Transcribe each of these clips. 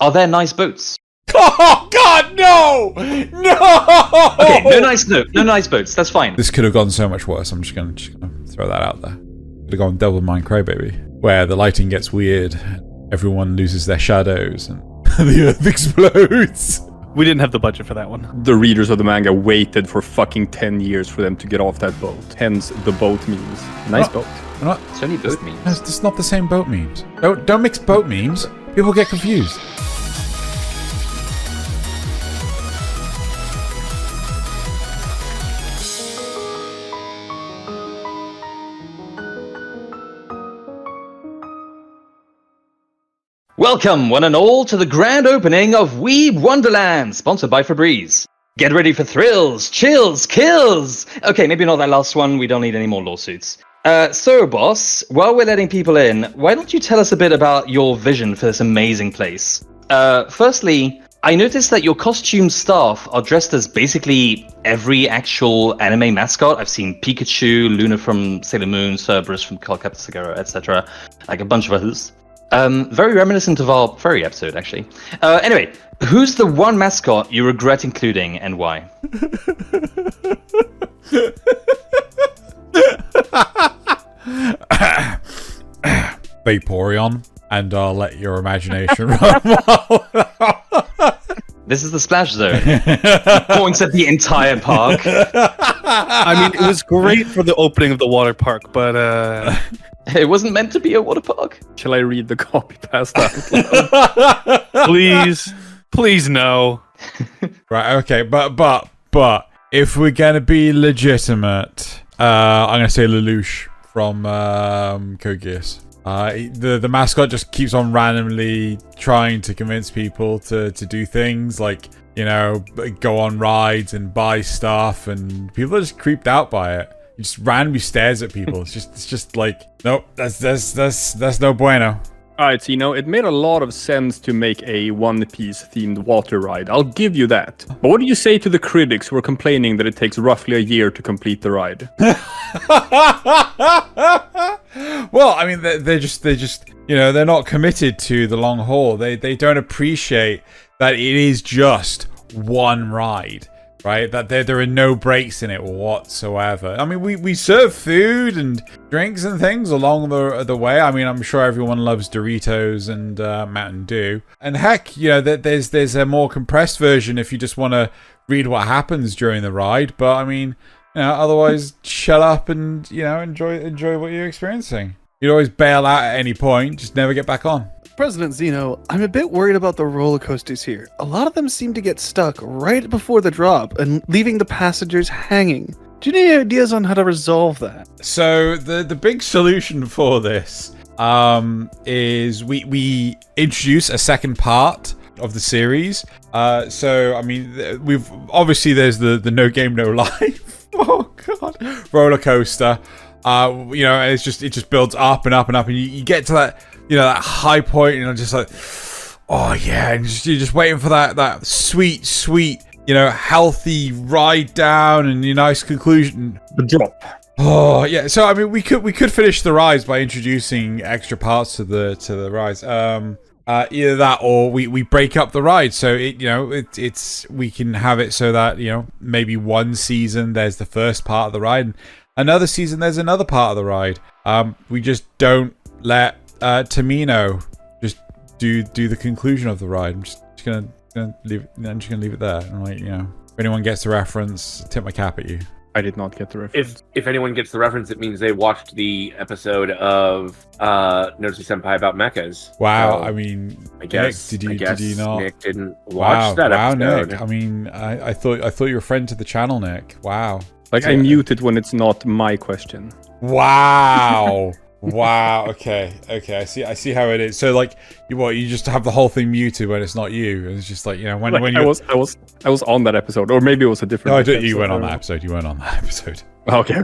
Are there nice boats? Oh God, no! No! Okay, no nice boats. That's fine. This could have gone so much worse. I'm just gonna throw that out there. Could have gone Devilman Crybaby, where the lighting gets weird, everyone loses their shadows, and the earth explodes. We didn't have the budget for that one. The readers of the manga waited for fucking 10 years for them to get off that boat. Hence, the boat memes. Nice boat. It's only boat memes. It's not the same boat memes. Don't mix boat memes. People get confused. Welcome, one and all, to the grand opening of Weeb Wonderland, sponsored by Febreze. Get ready for thrills, chills, kills! Okay, maybe not that last one, we don't need any more lawsuits. So, boss, while we're letting people in, why don't you tell us a bit about your vision for this amazing place? Firstly, I noticed that your costume staff are dressed as basically every actual anime mascot. I've seen Pikachu, Luna from Sailor Moon, Cerberus from Cardcaptor Sakura, etc. Like a bunch of others. Very reminiscent of our furry episode, actually. Anyway, who's the one mascot you regret including and why? Vaporeon, and I'll let your imagination run wild. This is the splash zone. Points at the entire park. I mean, it was great for the opening of the water park, but It wasn't meant to be a water park. Shall I read the copy past that? please no. Right, okay, but if we're gonna be legitimate, I'm gonna say Lelouch from Code Geass. The mascot just keeps on randomly trying to convince people to do things like, you know, go on rides and buy stuff, and people are just creeped out by it. He just randomly stares at people. It's just like, nope, that's no bueno. Alright, so it made a lot of sense to make a One Piece themed water ride. I'll give you that. But what do you say to the critics who are complaining that it takes roughly a year to complete the ride? Well, I mean, they're just they're not committed to the long haul. They don't appreciate that it is just one ride. Right, that there are no breaks in it whatsoever. I mean, we serve food and drinks and things along the way. I mean, I'm sure everyone loves Doritos and Mountain Dew. And heck, there's a more compressed version if you just want to read what happens during the ride. But I mean, otherwise, shut up and enjoy what you're experiencing. You'd always bail out at any point, just never get back on. President Xeno, I'm a bit worried about the roller coasters here. A lot of them seem to get stuck right before the drop and leaving the passengers hanging. Do you have any ideas on how to resolve that? So the big solution for this is we introduce a second part of the series. So I mean, there's the No Game No Life. Oh god, roller coaster. It just builds up and up and up, and you get to that. That high point, just like, oh yeah, and you're just waiting for that sweet, healthy ride down and your nice conclusion. The drop. Oh yeah, so I mean, we could finish the rides by introducing extra parts to the rides. Either that or we break up the ride, so we can have it so that maybe one season there's the first part of the ride, and another season there's another part of the ride. We just don't let Tamino just do the conclusion of the ride. I'm just gonna leave it. I'm just gonna leave it there. And if anyone gets the reference, tip my cap at you. I did not get the reference. If anyone gets the reference, it means they watched the episode of Notice Senpai about mechas. Wow, So, I mean, I guess Nick, I guess did you not? Nick didn't watch that wow, episode. Nick. I mean, I thought you were a friend to the channel, Nick. Wow. I mute it when it's not my question. Wow. Wow. Okay. I see how it is. So you just have the whole thing muted when it's not you. It's just when you I was on that episode, or maybe it was a different. No, I episode. don't. You weren't on that episode. You weren't on that episode. Okay.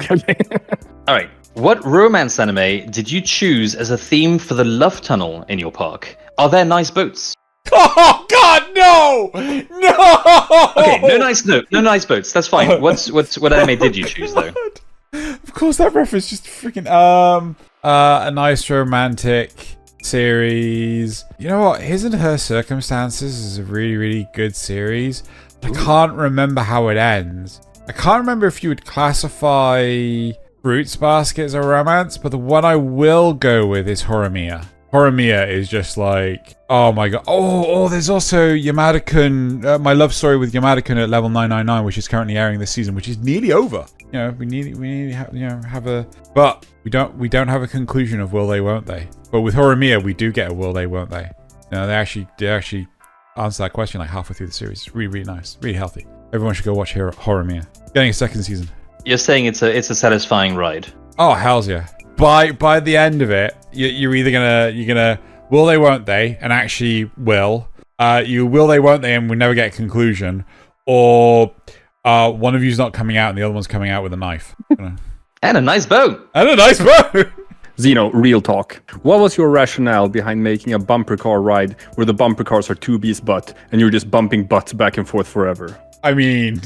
All right. What romance anime did you choose as a theme for the love tunnel in your park? Are there nice boats? Oh God, no! Okay, no nice boats. That's fine. What anime did you choose though? Of course, that reference just freaking a nice romantic series. You know what? His and Her Circumstances is a really, really good series. I can't remember how it ends. I can't remember if you would classify Fruits Basket as a romance, but the one I will go with is Horimiya. Horimiya is just like, oh my god. Oh, there's also Yamada-kun, My Love Story with Yamada-kun at level 999, which is currently airing this season, which is nearly over. You know, we need to have a, but we don't have a conclusion of will they, won't they. But with Horimiya, we do get a will they, won't they. You know, they actually answer that question like halfway through the series. It's really, really nice, really healthy. Everyone should go watch Horimiya. Getting a second season. You're saying it's a satisfying ride. Oh, hells yeah. By the end of it, you're either gonna will they, won't they, and actually will. You will they, won't they, and we never get a conclusion, or one of you's not coming out and the other one's coming out with a knife. And a nice bow. And a nice bow. Xeno, real talk. What was your rationale behind making a bumper car ride where the bumper cars are 2B's butt and you're just bumping butts back and forth forever? I mean,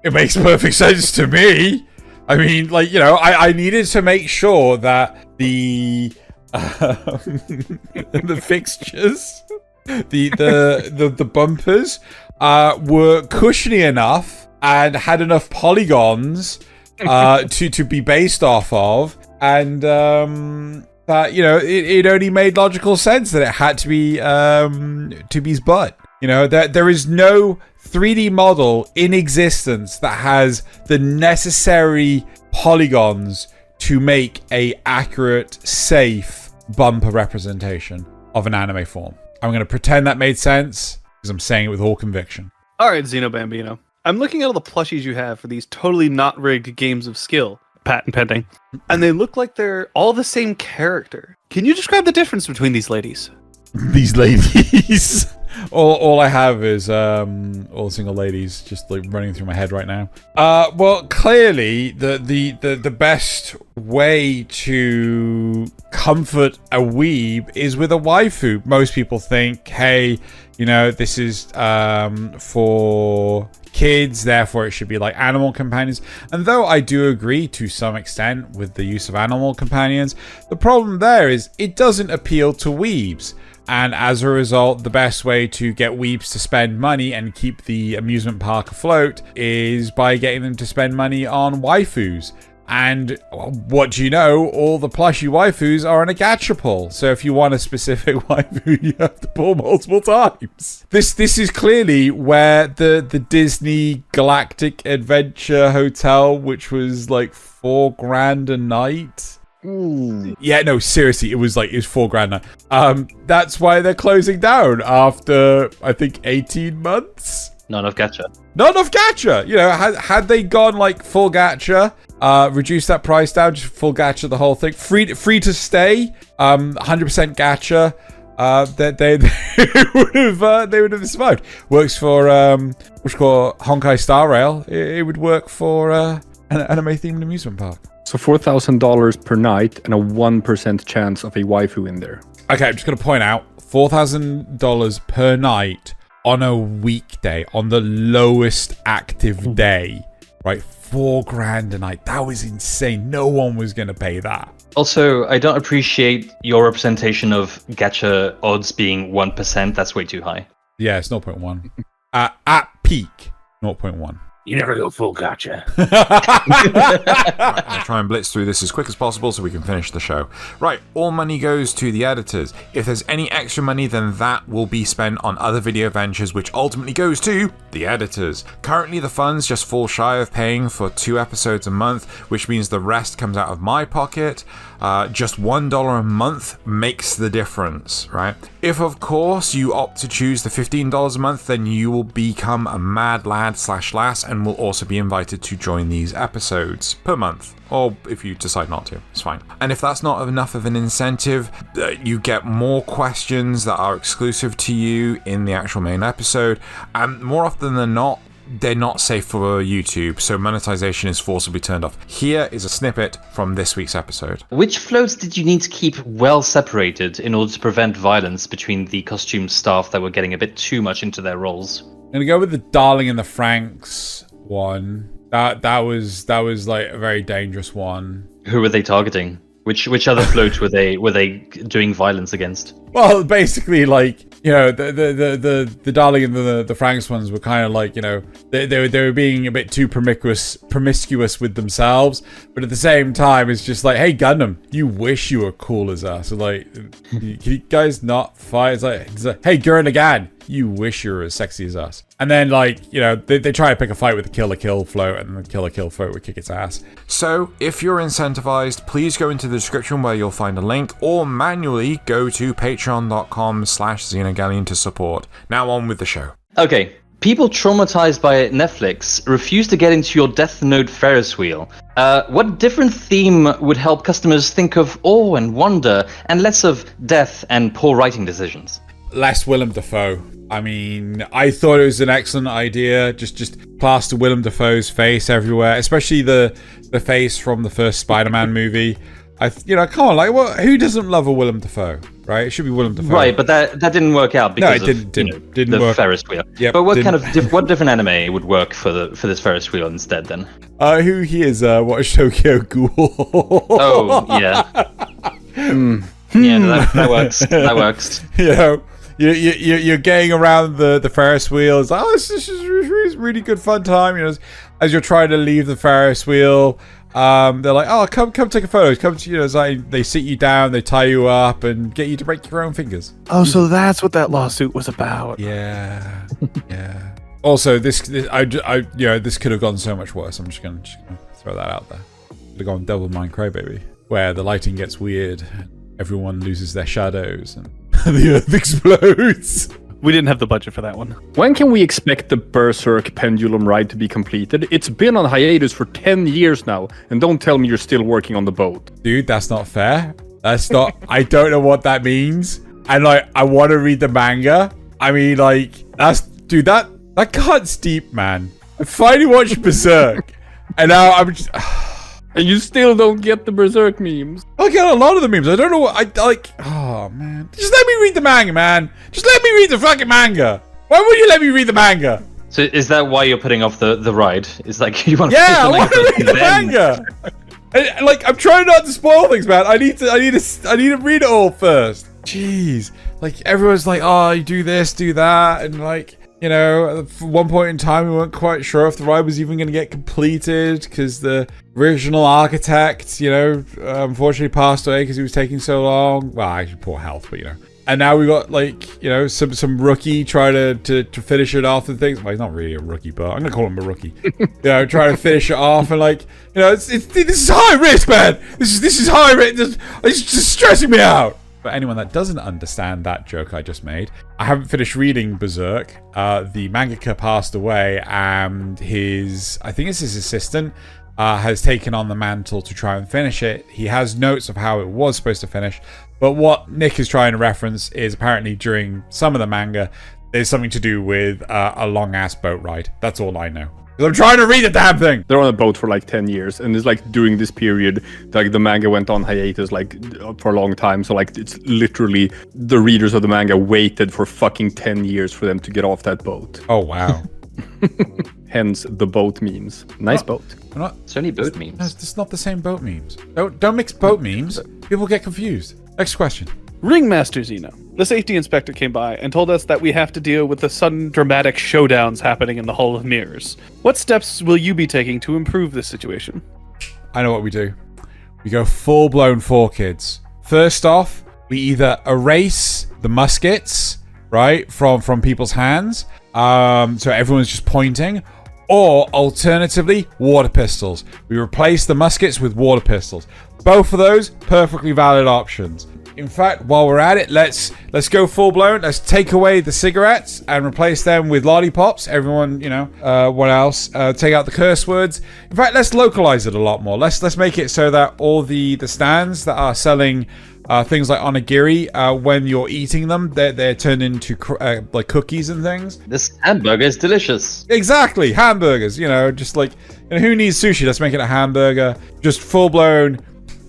it makes perfect sense to me. I mean, like, you know, I needed to make sure that the the fixtures, the bumpers, were cushiony enough and had enough polygons to be based off of, and that, you know, it only made logical sense that it had to be 2B's butt. You know, that there is no 3D model in existence that has the necessary polygons to make a accurate, safe bumper representation of an anime form. I'm going to pretend that made sense because I'm saying it with all conviction. All right, Xeno Bambino. I'm looking at all the plushies you have for these totally not rigged games of skill, patent pending, and they look like they're all the same character. Can you describe the difference between these ladies? These ladies. All I have is all the single ladies just like running through my head right now. Well, clearly the best way to comfort a weeb is with a waifu. Most people think, hey, you know, this is for kids, therefore it should be like animal companions. And though I do agree to some extent with the use of animal companions, the problem there is it doesn't appeal to weebs. And as a result, the best way to get weebs to spend money and keep the amusement park afloat is by getting them to spend money on waifus. And what do you know? All the plushy waifus are in a gacha pull. So if you want a specific waifu, you have to pull multiple times. This is clearly where the Disney Galactic Adventure Hotel, which was like $4,000 a night. Ooh. Yeah, no, seriously, it was $4,000 a night. That's why they're closing down after, I think, 18 months. Not enough gacha. Not enough gacha. You know, had they gone like full gacha, reduce that price down, just full gacha, the whole thing, free to stay, 100% gacha, they would have survived. Works for what's called Honkai Star Rail. It would work for an anime themed amusement park. So $4,000 per night and a 1% chance of a waifu in there. Okay, I'm just going to point out $4,000 per night on a weekday, on the lowest active day, right? $4,000 a night. That was insane. No one was going to pay that. Also, I don't appreciate your representation of gacha odds being 1%. That's way too high. Yeah, it's 0.1. At peak, 0.1. You never go full gacha. Right, I'll try and blitz through this as quick as possible so we can finish the show. Right, all money goes to the editors. If there's any extra money, then that will be spent on other video ventures, which ultimately goes to the editors. Currently, the funds just fall shy of paying for 2 episodes a month, which means the rest comes out of my pocket. Just $1 a month makes the difference, right? If, of course, you opt to choose the $15 a month, then you will become a mad lad/lass and will also be invited to join these episodes per month. Or if you decide not to, it's fine. And if that's not enough of an incentive, you get more questions that are exclusive to you in the actual main episode. And more often than not, they're not safe for YouTube, so monetization is forcibly turned off. Here is a snippet from this week's episode. Which floats did you need to keep well separated in order to prevent violence between the costume staff that were getting a bit too much into their roles? I'm gonna go with the Darling and the Franks one. That was like a very dangerous one. Who were they targeting? Which other float were they doing violence against? Well, basically, like, you know, the Darling and the Franks ones were kind of like, you know, they were being a bit too promiscuous with themselves, but at the same time, it's just like, hey, Gundam, you wish you were cool as us. So, like, can you guys not fight? It's like hey, Gurren Lagann, you wish you were as sexy as us. And then, like, you know, they try to pick a fight with the Kill la Kill float, and the Kill la Kill float would kick its ass. So, if you're incentivized, please go into the description where you'll find a link, or manually go to patreon.com/Xenogelion to support. Now on with the show. Okay. People traumatized by Netflix refuse to get into your Death Note Ferris wheel. What different theme would help customers think of awe and wonder, and less of death and poor writing decisions? Less Willem Dafoe. I mean, I thought it was an excellent idea. Just plaster Willem Dafoe's face everywhere, especially the face from the first Spider-Man movie. Come on, like, who doesn't love a Willem Dafoe, right? It should be Willem Dafoe. Right, but that didn't work out because didn't the work. Ferris wheel. Yep, but what different anime would work for this Ferris wheel instead then? Who he is? What Tokyo Ghoul? Oh yeah. Yeah, that works. That works. You know, you're getting around the Ferris wheel. It's like, oh, this is really good fun time. You know, as you're trying to leave the Ferris wheel, they're like, oh, come take a photo. Come to, you know, it's like they sit you down, they tie you up, and get you to break your own fingers. Oh, so that's what that lawsuit was about. Yeah, yeah. Also, this could have gone so much worse. I'm just gonna throw that out there. Could have gone Devil May Cry, baby, where the lighting gets weird, everyone loses their shadows, and the earth explodes. We didn't have the budget for that one. When can we expect the Berserk pendulum ride to be completed? It's been on hiatus for 10 years now, and don't tell me you're still working on the boat. Dude, that's not fair. That's not... I don't know what that means. And, like, I want to read the manga. I mean, like, that's... Dude, that can't steep, man. I finally watched Berserk. And now I'm just... And you still don't get the Berserk memes. I get a lot of the memes. I don't know what I like. Oh man, just let me read the manga, man. Just let me read the fucking manga. Why would you let me read the manga? So is that why you're putting off the ride? It's like you want to Yeah, I want to read the manga. And, like, I'm trying not to spoil things, man. I need to read it all first. Jeez, like everyone's like, oh, you do this, do that, and like. You know, at one point in time, we weren't quite sure if the ride was even going to get completed because the original architect, you know, unfortunately passed away because he was taking so long. Well, actually, poor health, but you know. And now we got, like, you know, some rookie trying to finish it off and things. Well, he's not really a rookie, but I'm going to call him a rookie. You know, trying to finish it off and, like, you know, this is high risk, man. This is high risk. It's just stressing me out. For anyone that doesn't understand that joke I just made, I haven't finished reading Berserk. The mangaka passed away, and I think it's his assistant, has taken on the mantle to try and finish it. He has notes of how it was supposed to finish, but what Nick is trying to reference is apparently during some of the manga, there's something to do with a long-ass boat ride. That's all I know. I'm trying to read the damn thing. They're on a boat for like 10 years, and it's like during this period, like the manga went on hiatus like for a long time. So like it's literally the readers of the manga waited for fucking 10 years for them to get off that boat. Oh wow. Hence the boat memes. Nice boat. It's only boat memes. It's not the same boat memes. Don't mix boat memes. People get confused. Next question. Ringmaster Xeno. The safety inspector came by and told us that we have to deal with the sudden dramatic showdowns happening in the Hall of Mirrors. What steps will you be taking to improve this situation? I know what we do. We go full-blown 4Kids. First off, we either erase the muskets, right, from people's hands, so everyone's just pointing, or alternatively, water pistols. We replace the muskets with water pistols. Both of those, perfectly valid options. In fact, while we're at it, let's go full blown. Let's take away the cigarettes and replace them with lollipops. Everyone, you know, what else? Take out the curse words. In fact, let's localize it a lot more. Let's make it so that all the stands that are selling things like onigiri, when you're eating them, they're turned into like cookies and things. This hamburger is delicious. Exactly, hamburgers. You know, just like, you know, who needs sushi? Let's make it a hamburger. Just full blown.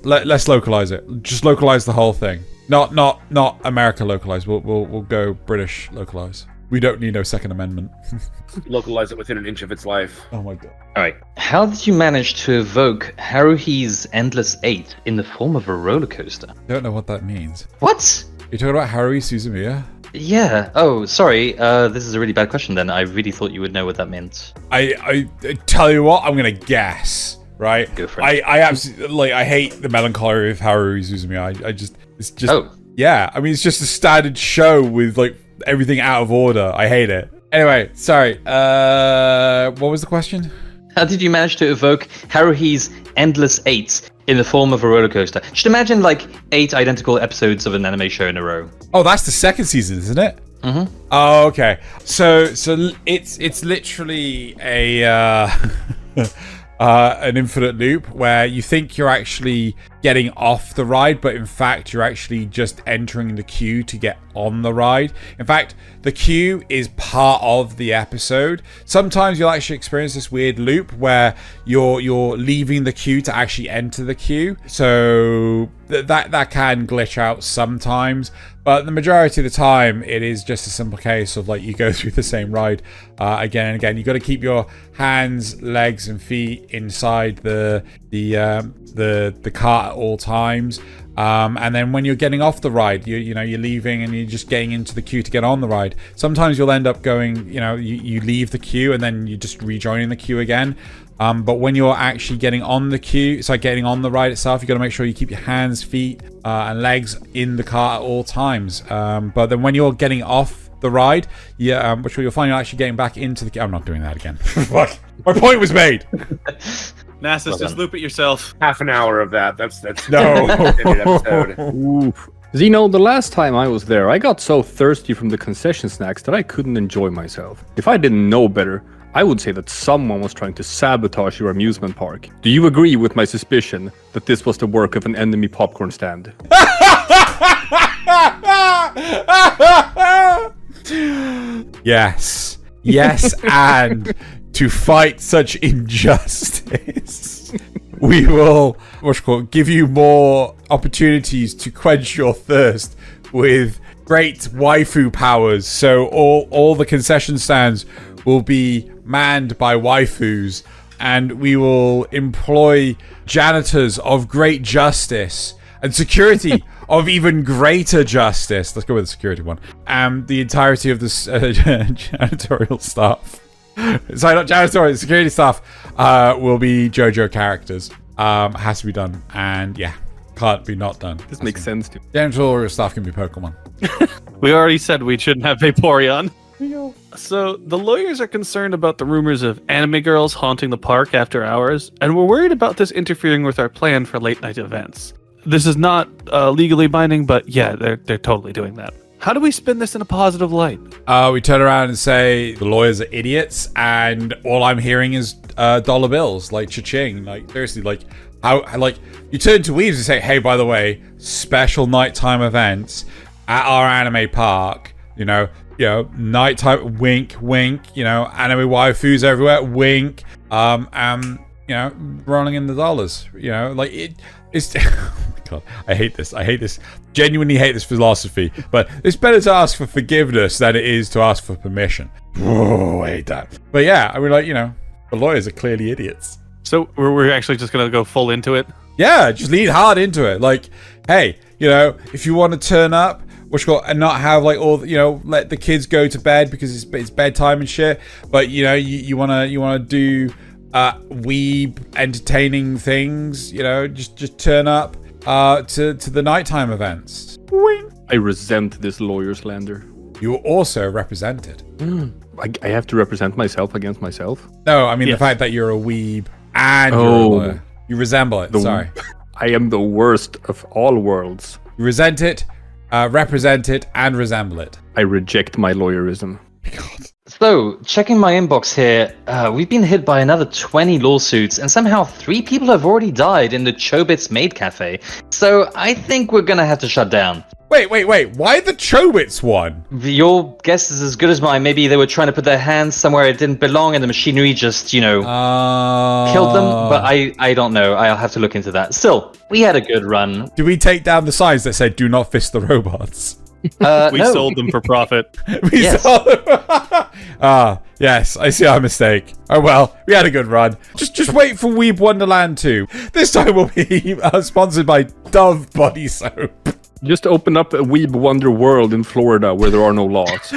Let's localize it. Just localize the whole thing. Not America localize. We'll go British localize. We don't need no Second Amendment. Localize it within an inch of its life. Oh my god. All right. How did you manage to evoke Haruhi's Endless 8 in the form of a roller coaster? I don't know what that means. What? You're talking about Haruhi Suzumiya? Yeah. Oh, sorry. This is a really bad question then. I really thought you would know what that meant. I tell you what, I'm gonna guess. Right? Go for it. I absolutely I hate the melancholy of Haruhi Suzumiya. It's just Oh. yeah. I mean, it's just a standard show with like everything out of order. I hate it. Anyway, sorry. What was the question? How did you manage to evoke Haruhi's Endless 8 in the form of a roller coaster? Just imagine like 8 identical episodes of an anime show in a row. Oh, that's the second season, isn't it? Mm-hmm. Oh, okay. So it's literally a an infinite loop where you think you're actually getting off the ride, but in fact you're actually just entering the queue to get on the ride. In fact, the queue is part of the episode. Sometimes you'll actually experience this weird loop where you're leaving the queue to actually enter the queue. So that can glitch out sometimes, but the majority of the time it is just a simple case of like you go through the same ride again and again. You got to keep your hands, legs, and feet inside the cart at all times. And then when you're getting off the ride, you're leaving and you're just getting into the queue to get on the ride. Sometimes you'll end up going, you leave the queue and then you're just rejoining the queue again. But when you're actually getting on the queue, it's like getting on the ride itself, you got to make sure you keep your hands, feet, and legs in the cart at all times. But then when you're getting off the ride, which you'll find you're actually getting back into the queue. I'm not doing that again. Fuck. My point was made. Nasus, just loop it yourself. Half an hour of that. That's No. episode. Oof. Xeno, the last time I was there, I got so thirsty from the concession snacks that I couldn't enjoy myself. If I didn't know better, I would say that someone was trying to sabotage your amusement park. Do you agree with my suspicion that this was the work of an enemy popcorn stand? Yes. Yes, and to fight such injustice, we will give you more opportunities to quench your thirst with great waifu powers. So all the concession stands will be manned by waifus, and we will employ janitors of great justice and security of even greater justice. Let's go with the security one. And the entirety of this janitorial staff. Sorry, not janitorial, security staff will be JoJo characters. Has to be done. And yeah, can't be not done. This makes sense to me. Janitorial staff can be Pokemon. We already said we shouldn't have Vaporeon. So the lawyers are concerned about the rumors of anime girls haunting the park after hours, and we're worried about this interfering with our plan for late night events. This is not legally binding, but yeah, they're totally doing that. How do we spin this in a positive light? We turn around and say the lawyers are idiots, and all I'm hearing is dollar bills, like cha-ching. Like seriously, like how you turn to Weaves and say, hey, by the way, special nighttime events at our anime park. Nighttime, wink, wink. Anime waifus everywhere, wink. Rolling in the dollars. It's. Oh my god, I hate this. Genuinely hate this philosophy. But it's better to ask for forgiveness than it is to ask for permission. Oh, I hate that. But yeah, I mean, the lawyers are clearly idiots. So we're actually just gonna go full into it. Yeah, just lead hard into it. Like, hey, if you want to turn up, and not have let the kids go to bed because it's bedtime and shit. But you wanna do weeb entertaining things. Just turn up to the nighttime events. I resent this lawyer slander. You are also represented. I have to represent myself against myself? No, I mean Yes. the fact that you're a weeb and you're a lawyer. You resemble it. Sorry. I am the worst of all worlds. You resent it, represent it, and resemble it. I reject my lawyerism. So, checking my inbox here, we've been hit by another 20 lawsuits, and somehow 3 people have already died in the Chobits Maid Cafe. So, I think we're gonna have to shut down. Wait. Why the Chobits one? Your guess is as good as mine. Maybe they were trying to put their hands somewhere it didn't belong, and the machinery just, killed them. But I don't know. I'll have to look into that. Still, we had a good run. Did we take down the signs that said "Do not fist the robots"? We no. sold them for profit. We Yes. saw them. Yes, I see our mistake. Oh well, we had a good run. Just wait for Weeb Wonderland 2. This time we'll be sponsored by Dove Body Soap. Just open up a Weeb Wonder World in Florida where there are no laws.